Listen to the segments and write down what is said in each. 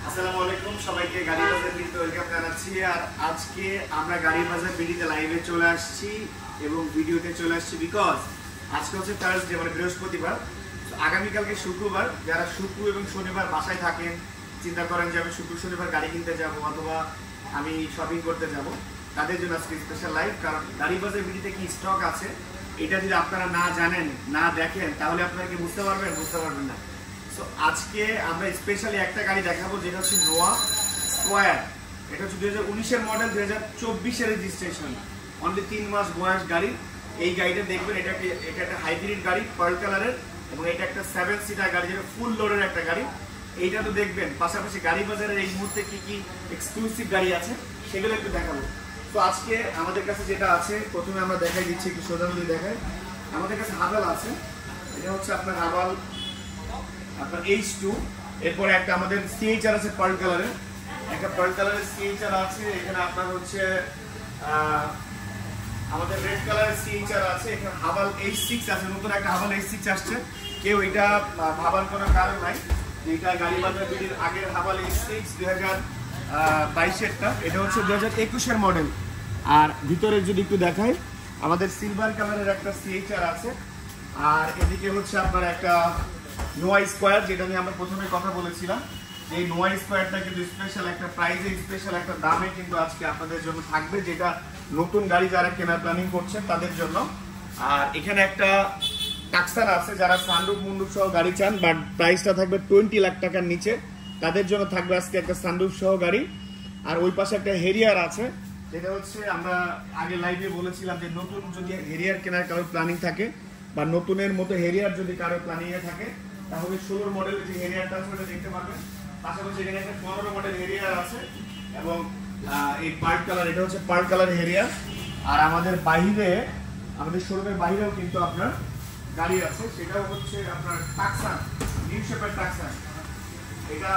আসসালামু আলাইকুম সবাইকে গাড়ি বাজার বিডিতে ওয়েলকাম জানাচ্ছি। আর আজকে আমরা গাড়ি বাজার বিডিতে লাইভে চলে আসছি এবং ভিডিওতে চলে আসছি বিকজ আজকে হচ্ছে থার্সডে মানে বৃহস্পতিবার। আগামীকালকে শুক্রবার, যারা শুক্র এবং শনিবার বাসায় থাকেন, চিন্তা করেন যে আমি শুক্র শনিবার গাড়ি কিনতে যাব অথবা আমি শপিং করতে যাব, তাদের জন্য আজকে স্পেশাল লাইভ। কারণ গাড়ি বাজার বিডিতে কি স্টক আছে এটা যদি আপনারা না জানেন, না দেখেন, তাহলে আপনারা কি বুঝতে পারবেন না। সো আজকে আমরা স্পেশালি একটা গাড়ি দেখাবো যেটা হচ্ছে নোয়া স্কোয়ার। এটা হচ্ছে 2019-এর মডেল, 2024-এর রেজিস্ট্রেশন, অনলি 3 মাস বয়স গাড়ি। এই গাড়িটা দেখবেন, এটা একটা হাইব্রিড গাড়ি, পার্ল কালারের, এবং এটা একটা 7 সিটার গাড়ি, যেটা ফুল লোডের একটা গাড়ি। এইটা তো দেখবেন। পাশাপাশি গাড়ি বাজারের এই মুহূর্তে কি কি এক্সক্লুসিভ গাড়ি আছে সেগুলো একটু দেখাবো। তো আজকে আমাদের কাছে যেটা আছে, প্রথমে আমরা দেখাই দিচ্ছি, একটু সোজানুলি দেখাই। আমাদের কাছে হাভাল আছে, এটা হচ্ছে আপনার হাভাল আপনার H2। এরপরে একটা আমাদের CHR আছে পার্ল কালারের, একটা পার্ল কালারের CHR আছে। এখানে আপনার হচ্ছে আমাদের রেড কালারের CHR আছে। এখানে হাভাল H6 আছে, নতুন একটা হাভাল H6 আসছে। কেউ এটা ভাবার কোনো কারণ নাই, এটা গাড়ি বাজার বিডির আগের হাভাল H6 2022-এরটা। এটা হচ্ছে 2021-এর মডেল। আর ভিতরে যদি একটু দেখাই, আমাদের সিলভার কালারের একটা CHR আছে। আর এদিকে হচ্ছে আপনার একটা নোয়া স্কোয়ার, যেটা নিয়ে আমরা প্রথমে কথা বলেছিলাম। এই নোয়া স্কোয়ারটা কিন্তু স্পেশাল একটা প্রাইসে, স্পেশাল একটা দামে কিন্তু আজকে আপনাদের জন্য থাকবে, যেটা নতুন গাড়ি যারা কেনার প্ল্যানিং করছেন তাদের জন্য। আর এখানে একটা টাক্সার আছে, যারা সানরুফ মুন্ডুফ সহ গাড়ি চান বাট প্রাইসটা থাকবে 20 লাখ টাকার নিচে, তাদের জন্য থাকবে আজকে একটা সানরুফ সহ গাড়ি। আর ওই পাশে একটা হেরিয়ার আছে, যেটা হচ্ছে আমরা আগে লাইভে বলেছিলাম যে নতুন যদি হেরিয়ার কেনার কারোর প্ল্যানিং থাকে বা নতুনের মতো হেরিয়ার যদি কারোর প্ল্যানিংয়ে থাকে, তাহলে 16 মডেলের যে হেরিয়ারটা আছে ওটা দেখতে পারবেন। পাশাপাশি এখানে একটা 15 মডেল হেরিয়ার আছে এবং এই পার্ল কালার, এটা হচ্ছে পার্ল কালার হেরিয়ার। আর আমাদের বাইরে, আমাদের শোরুমের বাইরেও কিন্তু আপনার গাড়ি আছে, সেটাও হচ্ছে আপনার টাক্সান, নিউ শেপের টাক্সান। এটা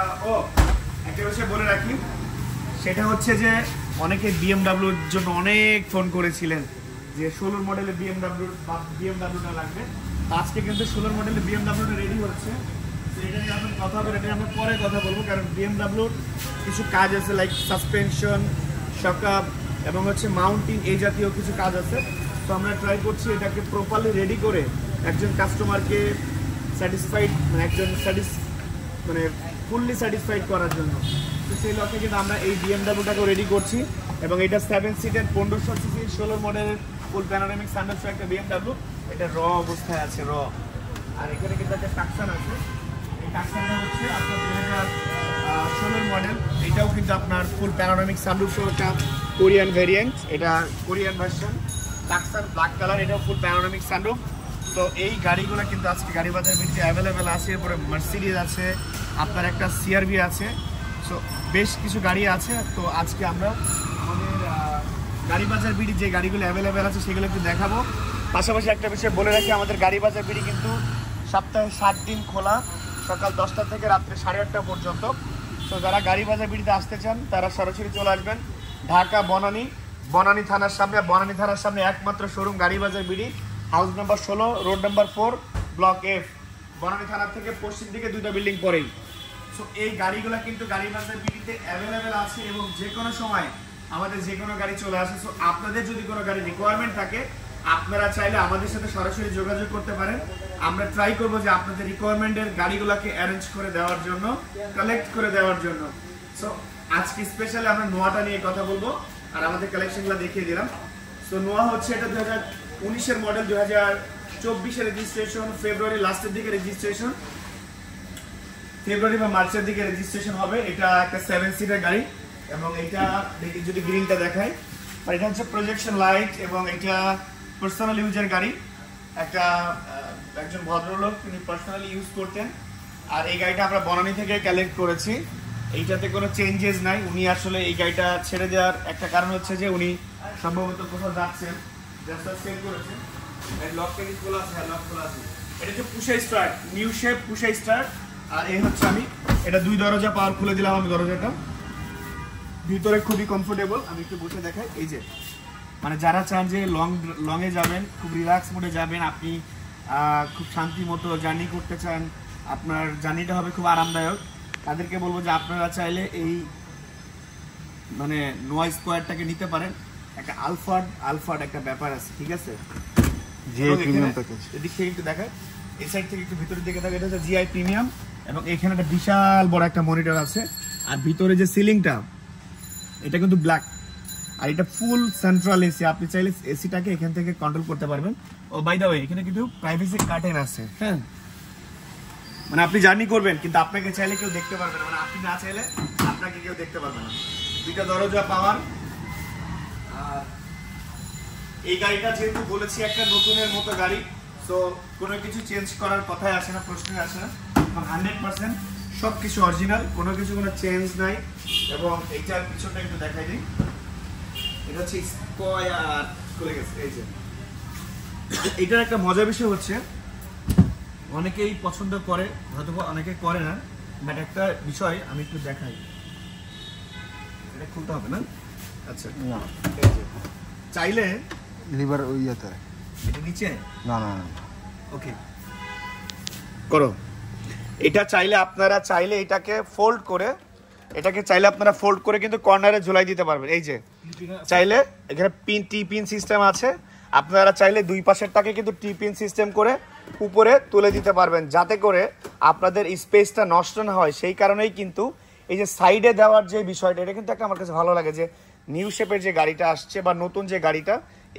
একটা বিষয় বলে রাখি, সেটা হচ্ছে যে অনেকে বিএমডাব্লিউর জন্য অনেক ফোন করেছিলেন যে 16 মডেলের বিএমডাব্লিউটা লাগবে। আজকে কিন্তু 16 মডেলের বিএমডাব্লিউটা রেডি হচ্ছে। এটা নিয়ে আপনার কথা হবে, এটা নিয়ে আমরা পরে কথা বলবো, কারণ বিএমডাব্লিউর কিছু কাজ আছে, লাইক সাসপেনশন, শকআপ এবং হচ্ছে মাউন্টিং, এই জাতীয় কিছু কাজ আছে। তো আমরা ট্রাই করছি এটাকে প্রপারলি রেডি করে একজন কাস্টমারকে স্যাটিসফাইড, মানে ফুললি স্যাটিসফাইড করার জন্য। তো সেই লক্ষ্যে কিন্তু আমরা এই বিএমডাব্লিউটাকে রেডি করছি। এবং এটা 7 সিটের 1500 সিসি 16 মডেলের ফুল প্যানোরামিক সানরুফ একটা বিএমডাব্লিউ। এটা র অবস্থায় আছে, র। আর এখানে কিন্তু একটা টাক্সান আছে, এই টাক্সানটা হচ্ছে আপনার 2016 মডেল। এটাও কিন্তু আপনার ফুল প্যানোরামিক সানরুফ সহ একটা কোরিয়ান ভ্যারিয়েন্ট, এটা কোরিয়ান ভার্সন টাক্সান ব্ল্যাক কালার, এটাও ফুল প্যানোরামিক সানরুফ। তো এই গাড়িগুলো কিন্তু আজকে গাড়ি বাজার বিডিতে অ্যাভেলেবেল আছে। এরপরে মার্সিডিজ আছে, আপনার একটা CRV আছে। সো বেশ কিছু গাড়ি আছে। তো আজকে আমরা আমাদের গাড়ি বাজার বিডি যে গাড়িগুলো অ্যাভেলেবেল আছে সেগুলো একটু দেখাবো। পাশাপাশি একটা বিষয় বলে রাখি, আমাদের গাড়ি বাজার বিডি কিন্তু সপ্তাহে 7 দিন খোলা, সকাল 10টা থেকে রাত্রে 8:30 পর্যন্ত। তো যারা গাড়ি বাজার বিডিতে আসতে চান তারা সরাসরি চলে আসবেন ঢাকা বনানী থানার সামনে একমাত্র শোরুম গাড়ি বাজার BD, house number 16, road number 4, block F, Banani থানার থেকে পশ্চিম দিকে 2টা বিল্ডিং পরেই। সো এই গাড়িগুলো কিন্তু গাড়ি বাজার বিডিতে অ্যাভেলেবেল আছে এবং যে কোনো সময় আমাদের যে কোনো গাড়ি চলে আসে। সো আপনাদের যদি কোনো গাড়ি রিকোয়ারমেন্ট থাকে, আপনারা চাইলে আমাদের সাথে সরাসরি যোগাযোগ করতে পারেন। আমরা ট্রাই করবো যে আপনাদের রিকোয়ারমেন্টের গাড়িগুলোকে অ্যারেঞ্জ করে দেওয়ার জন্য, কালেক্ট করে দেওয়ার জন্য। সো আজকে স্পেশালি আমরা নোয়াটা নিয়ে কথা বলবো আর আমাদের কালেকশনগুলো দেখিয়ে দিলাম। সো নোয়া হচ্ছে এটা 2019-এর মডেল, 2024-এর রেজিস্ট্রেশন, ফেব্রুয়ারি লাস্টের দিকে রেজিস্ট্রেশন, ফেব্রুয়ারি বা মার্চের দিকে রেজিস্ট্রেশন হবে। এটা একটা 7 সিটার গাড়ি এবং এটা যদি গ্রিনটা দেখায়, আর এটা হচ্ছে প্রজেকশন লাইট এবং এটা পার্সোনাল ইউজের গাড়ি। একজন ভদ্রলোক তিনি পার্সোনালি ইউজ করতেন। আর এই গাড়িটা আমরা বনানী থেকে কালেক্ট করেছি, এইটাতে কোনো চেঞ্জেস নাই। উনি আসলে এই গাড়িটা ছেড়ে দেওয়ার একটা কারণ হচ্ছে যে উনি সম্ভবত কোথাও যাচ্ছেন, রাস্তা সেল করেছেন। লকটা কি খোলা আছে? হ্যাঁ, লক খোলা আছে। এটা হচ্ছে পুশা স্টার্ট, নিউ শেপ পুশা স্টার্ট। আর এই হচ্ছে আমি এটা 2 দরজা পাওয়ার খুলে দিলাম আমি দরজাটা, ভিতরে খুবই কমফোর্টেবল। আমি একটু বসে দেখাই। এই যে মানে যারা চান যে লংয়ে যাবেন, খুব রিল্যাক্স মোডে যাবেন, আপনি খুব শান্তি মতো জার্নি করতে চান, আপনার জার্নিটা হবে খুব আরামদায়ক, তাদেরকে বলবো যে আপনারা চাইলে এই মানে নোয়া স্কোয়ারটাকে নিতে পারেন। একটা আলফার্ড একটা ব্যাপার আছে, ঠিক আছে? জিআই প্রিমিয়াম প্যাকেজ এদিক থেকে একটু দেখায়, এই সাইড থেকে একটু ভিতরের দিকে দেখো, এটা হচ্ছে জিআই প্রিমিয়াম এবং এখানে একটা বিশাল বড় একটা মনিটর আছে। আর ভিতরে যে সিলিংটা এটা কিন্তু ব্ল্যাক, আর এটা ফুল সেন্ট্রাল এসি। আপনি চাইলে এসিটাকে এখান থেকে কন্ট্রোল করতে পারবেন। ও বাই দ্য ওয়ে এখানে কিন্তু প্রাইভেসি কার্টেন আছে, হ্যাঁ, মানে আপনি জার্নি করবেন কিন্তু আপনাকে চাইলে কেউ দেখতে পারবে না, মানে আপনি না চাইলে আপনাকে কেউ দেখতে পারবে না। দুইটা দরজা পাওয়ার। আর এই গাড়িটা যেহেতু বলেছি একটা নতুনের মতো গাড়ি, সো কোনো কিছু চেঞ্জ করার কথাই আসে না, প্রশ্নই আসে না। 100% সব কিছু অরিজিনাল, কোনো কিছু কোনো চেঞ্জ নাই। এবং এইটার পিছনটা একটু দেখাই দিই, এটা হচ্ছে স্কয়ার খুলে গেছে। এই যে এটার একটা মজার বিষয় হচ্ছে অনেকেই পছন্দ করে, হয়তো অনেকে করে না, বাট একটা বিষয় আমি একটু দেখাই। এটা খুলতে হবে না? আচ্ছা না, চাইলে লিভার ওই ইয়াতে এটা নিচে না না ওকে করো। এটা চাইলে আপনারা চাইলে এটাকে ফোল্ড করে, এটাকে চাইলে আপনারা ফোল্ড করে কিন্তু কর্নারে ঝুলাই দিতে পারবেন। এই যে চাইলে এখানে টি পিন সিস্টেম আছে, আপনারা চাইলে দুই পাশেরটাকে কিন্তু টি পিন সিস্টেম করে উপরে তুলে দিতে পারবেন, যাতে করে আপনাদের স্পেসটা নষ্ট না হয়। সেই কারণেই কিন্তু এই যে সাইডে দেওয়ার যে বিষয়টা, এটা কিন্তু একটা আমার কাছে ভালো লাগে যে নিউ শেপের যে গাড়িটা আসছে বা নতুন যে গাড়িটা,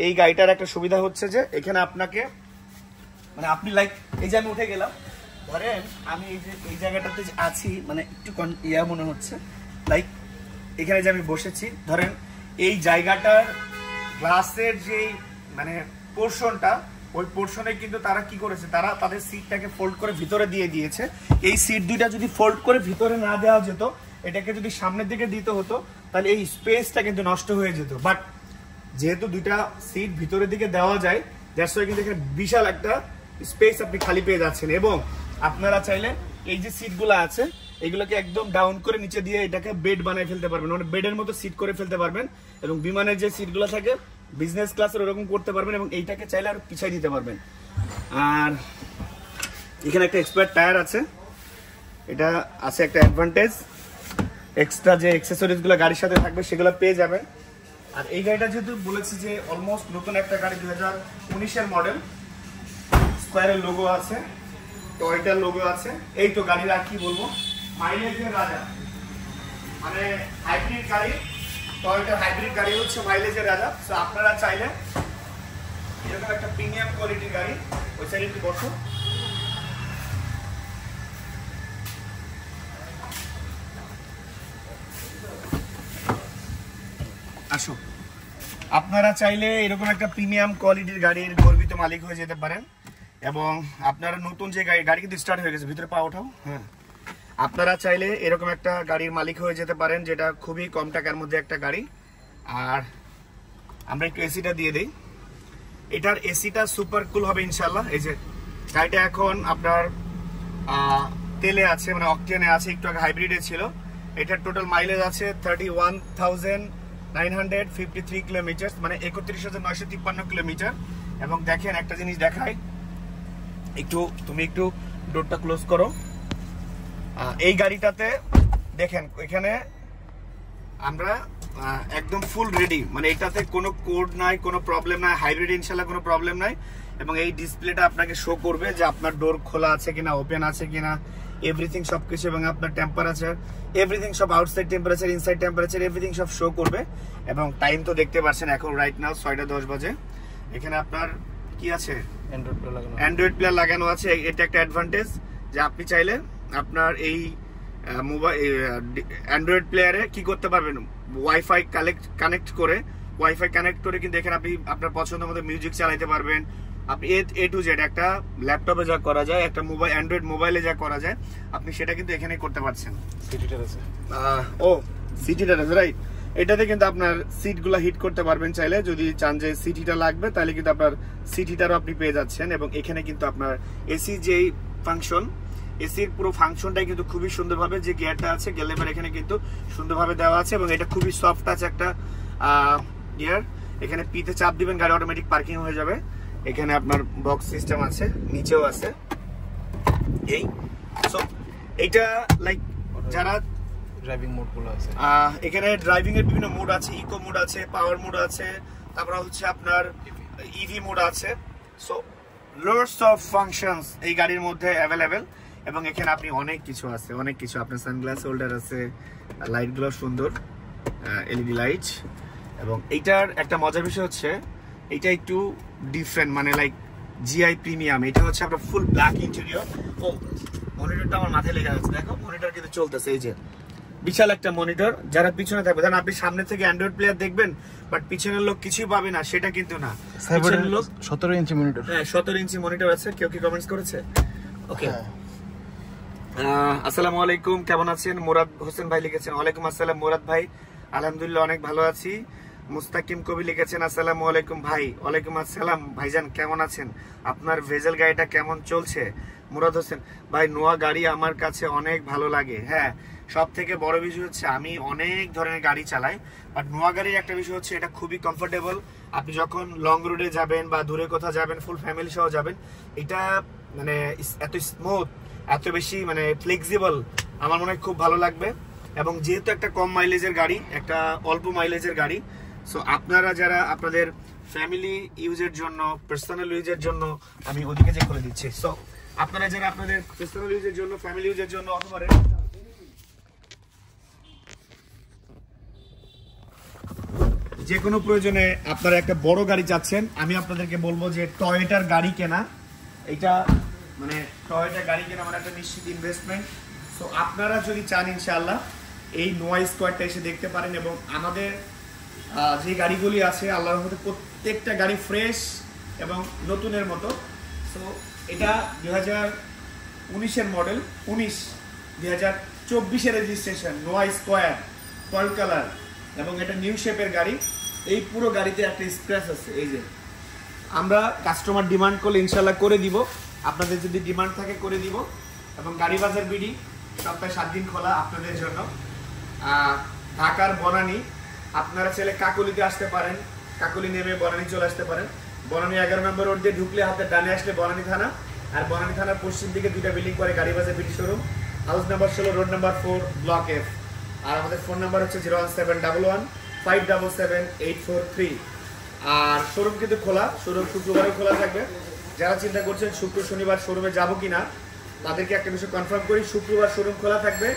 এই গাড়িটার একটা সুবিধা হচ্ছে যে এখানে আপনাকে মানে আপনি লাইক এই যে আমি উঠে গেলাম, ধরেন আমি এই যে এই জায়গাটাতে আছি, মানে একটু ইয়া মনে হচ্ছে লাইক এখানে যে আমি বসেছি, ধরেন এই জায়গাটার গ্লাসের যে মানে পোর্শনটা, ওই পোর্শনে কিন্তু তারা কি করেছে, তারা তাদের সিটটাকে ফোল্ড করে ভিতরে দিয়ে দিয়েছে। এই সিট দুইটা যদি ফোল্ড করে ভিতরে না দেওয়া যেত, এটাকে যদি সামনের দিকে দিতে হতো, তাহলে এই স্পেসটা কিন্তু নষ্ট হয়ে যেত। বাট যেহেতু দুইটা সিট ভিতরের দিকে দেওয়া যায়, দ্যাটস ওয়াই কিন্তু এখানে বিশাল একটা স্পেস আপনি খালি পেয়ে যাচ্ছেন। এবং আপনারা চাইলে এই যে সিটগুলো আছে এগুলোকে একদম ডাউন করে নিচে দিয়ে এটাকে বেড বানিয়ে ফেলতে পারবেন, মানে বেডের মতো সিট করে ফেলতে পারবেন। এবং বিমানের যে সিটগুলো থাকে বিজনেস ক্লাসের ওরকম করতে পারবেন, এবং এইটাকে চাইলে আরো পিছাই দিতে পারবেন। আর এখানে একটা এক্সপার্ট টায়ার আছে, এটা আছে একটা অ্যাডভান্টেজ, এক্সট্রা যে অ্যাক্সেসরিজগুলো গাড়ির সাথে থাকবে সেগুলো পেয়ে যাবেন। আর এই গাড়িটা যেহেতু বলেছি যে অলমোস্ট নতুন একটা গাড়ি, 2019-এর মডেল, স্কয়ারের লোগো আছে, টয়োটার লোগো আছে। এই তো গাড়ির আর কি বলবো, মাইলেজের রাজা, মানে হাইব্রিড গাড়ি, টয়োটার হাইব্রিড গাড়ি হচ্ছে মাইলেজের রাজা। তো আপনারা চাইলে এরকম একটা প্রিমিয়াম কোয়ালিটির গাড়ি, ওই সাইডে একটু বসো, আসো, আপনারা চাইলে এরকম একটা প্রিমিয়াম কোয়ালিটির গাড়ির গর্বিত মালিক হয়ে যেতে পারেন। এবং আপনারা নতুন যে গাড়ি কিন্তু স্টার্ট হয়ে গেছে, ভিতরে পা ওঠাও, হ্যাঁ, আপনারা চাইলে এরকম একটা গাড়ির মালিক হয়ে যেতে পারেন, যেটা খুবই কম টাকার মধ্যে একটা গাড়ি। আর আমরা একটু এসিটা দিয়ে দিই, এটার এসিটা সুপার কুল হবে ইনশাল্লাহ। এই যে গাড়িটা এখন আপনার তেলে আছে, মানে অকটেনে আছে, একটু আগে হাইব্রিডে ছিল। এটার টোটাল মাইলেজ আছে 31,953 কিলোমিটার, মানে 31,953 কিলোমিটার। এবং দেখেন একটা জিনিস দেখাই, তুমি একটু ডোরটা ক্লোজ করো। এই গাড়িটাতে দেখেন এখানে আমরা একদম ফুল রেডি, মানে এটাতে কোনো কোড নাই, কোনো প্রবলেম নাই, হাইব্রিড ইনশাল্লাহ কোনো প্রবলেম নাই। এবং এই ডিসপ্লেটা আপনাকে শো করবে যে আপনার ডোর খোলা আছে কিনা, ওপেন আছে কিনা, এভরিথিং সবকিছু। এবং আপনার টেম্পারেচার এভরিথিং সব, outside temperature, inside temperature, everything সব শো করবে। এবং টাইম তো দেখতে পাচ্ছেন এখন রাইট নাও 6:10 বাজে। এখানে আপনার কি আছে, অ্যান্ড্রয়েড প্লেয়ার লাগানো আছে। এটা একটা অ্যাডভান্টেজ যে আপনি চাইলে আপনার এই মোবাইল অ্যান্ড্রয়েড প্লেয়ারে কি করতে পারবেন, ওয়াইফাই কানেক্ট করে কিন্তু এখানে আপনি আপনার পছন্দ মতো মিউজিক চালাইতে পারবেন। আপনি এ টু জেড একটা ল্যাপটপে যা করা যায়, একটা মোবাইল অ্যান্ড্রয়েড মোবাইলে যা করা যায়, আপনি সেটা কিন্তু এখানে করতে পারছেন। সিটিটার আছে, সিটিটার আছে, রাইট। এটাতে কিন্তু আপনার সিটগুলো হিট করতে পারবেন চাইলে, যদি চান যে সিট হিটার লাগবে তাহলে কিন্তু আপনার সিট হিটারও আপনি পেয়ে যাচ্ছেন। এবং এখানে কিন্তু আপনার এসি যেই ফাংশন, এসির পুরো ফাংশনটাই কিন্তু খুবই সুন্দরভাবে, যে গিয়ারটা আছে গেলেবার এখানে কিন্তু সুন্দরভাবে দেওয়া আছে। এবং এটা খুবই সফট আছে একটা গিয়ার। এখানে পিতে চাপ দিবেন, গাড়ি অটোমেটিক পার্কিং হয়ে যাবে। এখানে আপনার বক্স সিস্টেম আছে, নিচেও আছে। এই সো এটা লাইক যারা ড্রাইভিং মোড গুলো আছে, এখানে ড্রাইভিং এর বিভিন্ন মোড আছে, ইকো মোড আছে, পাওয়ার মোড আছে, তারপর হচ্ছে আপনার ইভি মোড আছে। সো লোডস অফ ফাংশনস এই গাড়ির মধ্যে অ্যাভেলেবেল। এবং এখানে আপনি অনেক কিছু আছে, অনেক কিছু আপনার সানগ্লাস হোল্ডার আছে, লাইটগুলো সুন্দর এলইডি লাইট। এবং এইটার একটা মজার বিষয় হচ্ছে এটা একটু ডিফারেন্ট, মানে লাইক জিআই প্রিমিয়াম। এটা হচ্ছে আপনার ফুল ব্ল্যাক ইন্টেরিয়র। ও মনিটরটা আমার মাথায় লেগে যাচ্ছে, দেখো মনিটর কিন্তু চলতেছে, এই যে বিশাল একটা মনিটর। যারা পিছনে থাকবে, ধরেন আপনি সামনে থেকে অ্যান্ড্রয়েড প্লেয়ার দেখবেন বাট পিছনের লোক কিছুই পাবে না, সেটা কিন্তু না। পিছনের লোক 17 ইঞ্চি মনিটর, হ্যাঁ 17 ইঞ্চি মনিটর আছে। কেউ কি কমেন্টস করেছে? ওকে, আসসালামু আলাইকুম, কেমন আছেন? মুরাদ হোসেন ভাই লিখেছেন ওয়ালাইকুম আসসালাম। মুরাদ ভাই আলহামদুলিল্লাহ অনেক ভালো আছি। মুস্তাকিম কবি লিখেছেন আসসালামু আলাইকুম ভাই। ওয়ালাইকুম আসসালাম ভাইজান, কেমন আছেন? আপনার ভেজেল গাড়িটা কেমন চলছে? মুরাদ হোসেন ভাই, নোয়া গাড়ি আমার কাছে অনেক ভালো লাগে। হ্যাঁ, সব থেকে বড় বিষয় হচ্ছে আমি অনেক ধরনের গাড়ি চালাই, বাট নোয়া গাড়ির একটা বিষয় হচ্ছে এটা খুবই কমফোর্টেবল। আপনি যখন লং রুটে যাবেন বা দূরে কোথাও যাবেন, ফুল ফ্যামিলি সহ যাবেন, এটা মানে এত স্মুথ, এত বেশি মানে ফ্লেক্সিবল, আমার মনে হয় খুব ভালো লাগবে। এবং যেহেতু একটা কম মাইলেজের গাড়ি, একটা অল্প মাইলেজের গাড়ি, সো আপনারা যারা আপনাদের ফ্যামিলি ইউজের জন্য, পার্সোনাল ইউজের জন্য আমি ওদিকে যে করে দিচ্ছি। সো আপনারা যারা আপনাদের পার্সোনাল ইউজের জন্য, ফ্যামিলি ইউজের জন্য, অথবা যে কোনো প্রয়োজনে আপনারা একটা বড় গাড়ি চাচ্ছেন, আমি আপনাদেরকে বলবো যে টয়োটার গাড়ি কেনা, এটা মানে টয়োটা গাড়ি কেনা মানে একটা নিশ্চিত ইনভেস্টমেন্ট। সো আপনারা যদি চান ইনশাআল্লাহ এই নোয়া স্কোয়ারটা এসে দেখতে পারেন। এবং আমাদের যে গাড়িগুলি আছে আল্লাহর রহমতে প্রত্যেকটা গাড়ি ফ্রেশ এবং নতুনের মতো। সো এটা 2019-এর মডেল, 2024-এর রেজিস্ট্রেশন, নোয়া স্কোয়ার, 12 কালার, এবং এটা নিউ শেপের গাড়ি। এই পুরো গাড়িতে একটা স্ক্র্যাচ আছে, এই যে আমরা কাস্টমার ডিমান্ড করলে ইনশাল্লাহ করে দিব, আপনাদের যদি ডিমান্ড থাকে করে দিব। এবং গাড়ি বাজার বিডি সপ্তাহে 7 দিন খোলা আপনাদের জন্য। ঢাকার বনানী, আপনারা চাইলে কাকলিতে আসতে পারেন, কাকলি নেমে বনানী চলে আসতে পারেন। বনানী 11 নম্বর রোড দিয়ে ঢুকলে হাতের ডানে আসলে বনানী থানা, আর বনানী থানার পশ্চিম দিকে 2টা বিল্ডিং করে গাড়ি বাজার BD showroom, house number 16, road number 4, block F। আর আমাদের ফোন নাম্বার হচ্ছে 01711577843। আর শোরুম কিন্তু খোলা, শোরুম শুক্রবারও খোলা থাকবে। যারা চিন্তা করছেন শুক্র শনিবার শোরুমে যাবো কিনা, তাদেরকে একটা বিষয় কনফার্ম করি, শুক্রবার শোরুম খোলা থাকবে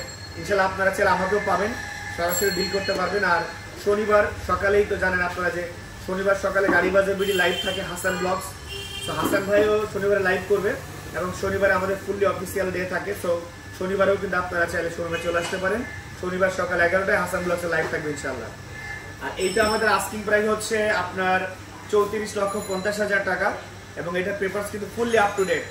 ইনশাল্লাহ। আপনারা চাইলে আমাকেও পাবেন, সরাসরি ডিল করতে পারবেন। আর শনিবার সকালেই তো জানেন আপনারা যে শনিবার সকালে গাড়ি বাজার বিডি লাইভ থাকে হাসান ব্লগস। তো হাসান ভাইও শনিবারে লাইভ করবে, এবং শনিবারে আমাদের ফুললি অফিসিয়াল ডে থাকে। সো শনিবারেও কিন্তু আপনারা চাইলে শোরুমে চলে আসতে পারেন। শনিবার সকাল 11টায় হাসান ব্লগসে লাইভ থাকবে ইনশাল্লাহ। আর এইটা আমাদের আস্কিং প্রাইস হচ্ছে আপনার 34,50,000 টাকা, এবং এটার পেপারস কিন্তু ফুললি আপ টু ডেট।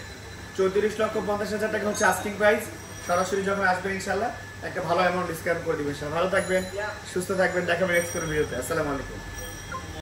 34,50,000 টাকা হচ্ছে আস্কিং প্রাইস। সরাসরি যখন আসবেন ইনশাল্লাহ একটা ভালো অ্যামাউন্ট ডিসকাউন্ট করে দিবেন। ভালো থাকবেন, সুস্থ থাকবেন, দেখাবেন নেক্সট কোনো ভিডিওতে। আসসালামু আলাইকুম।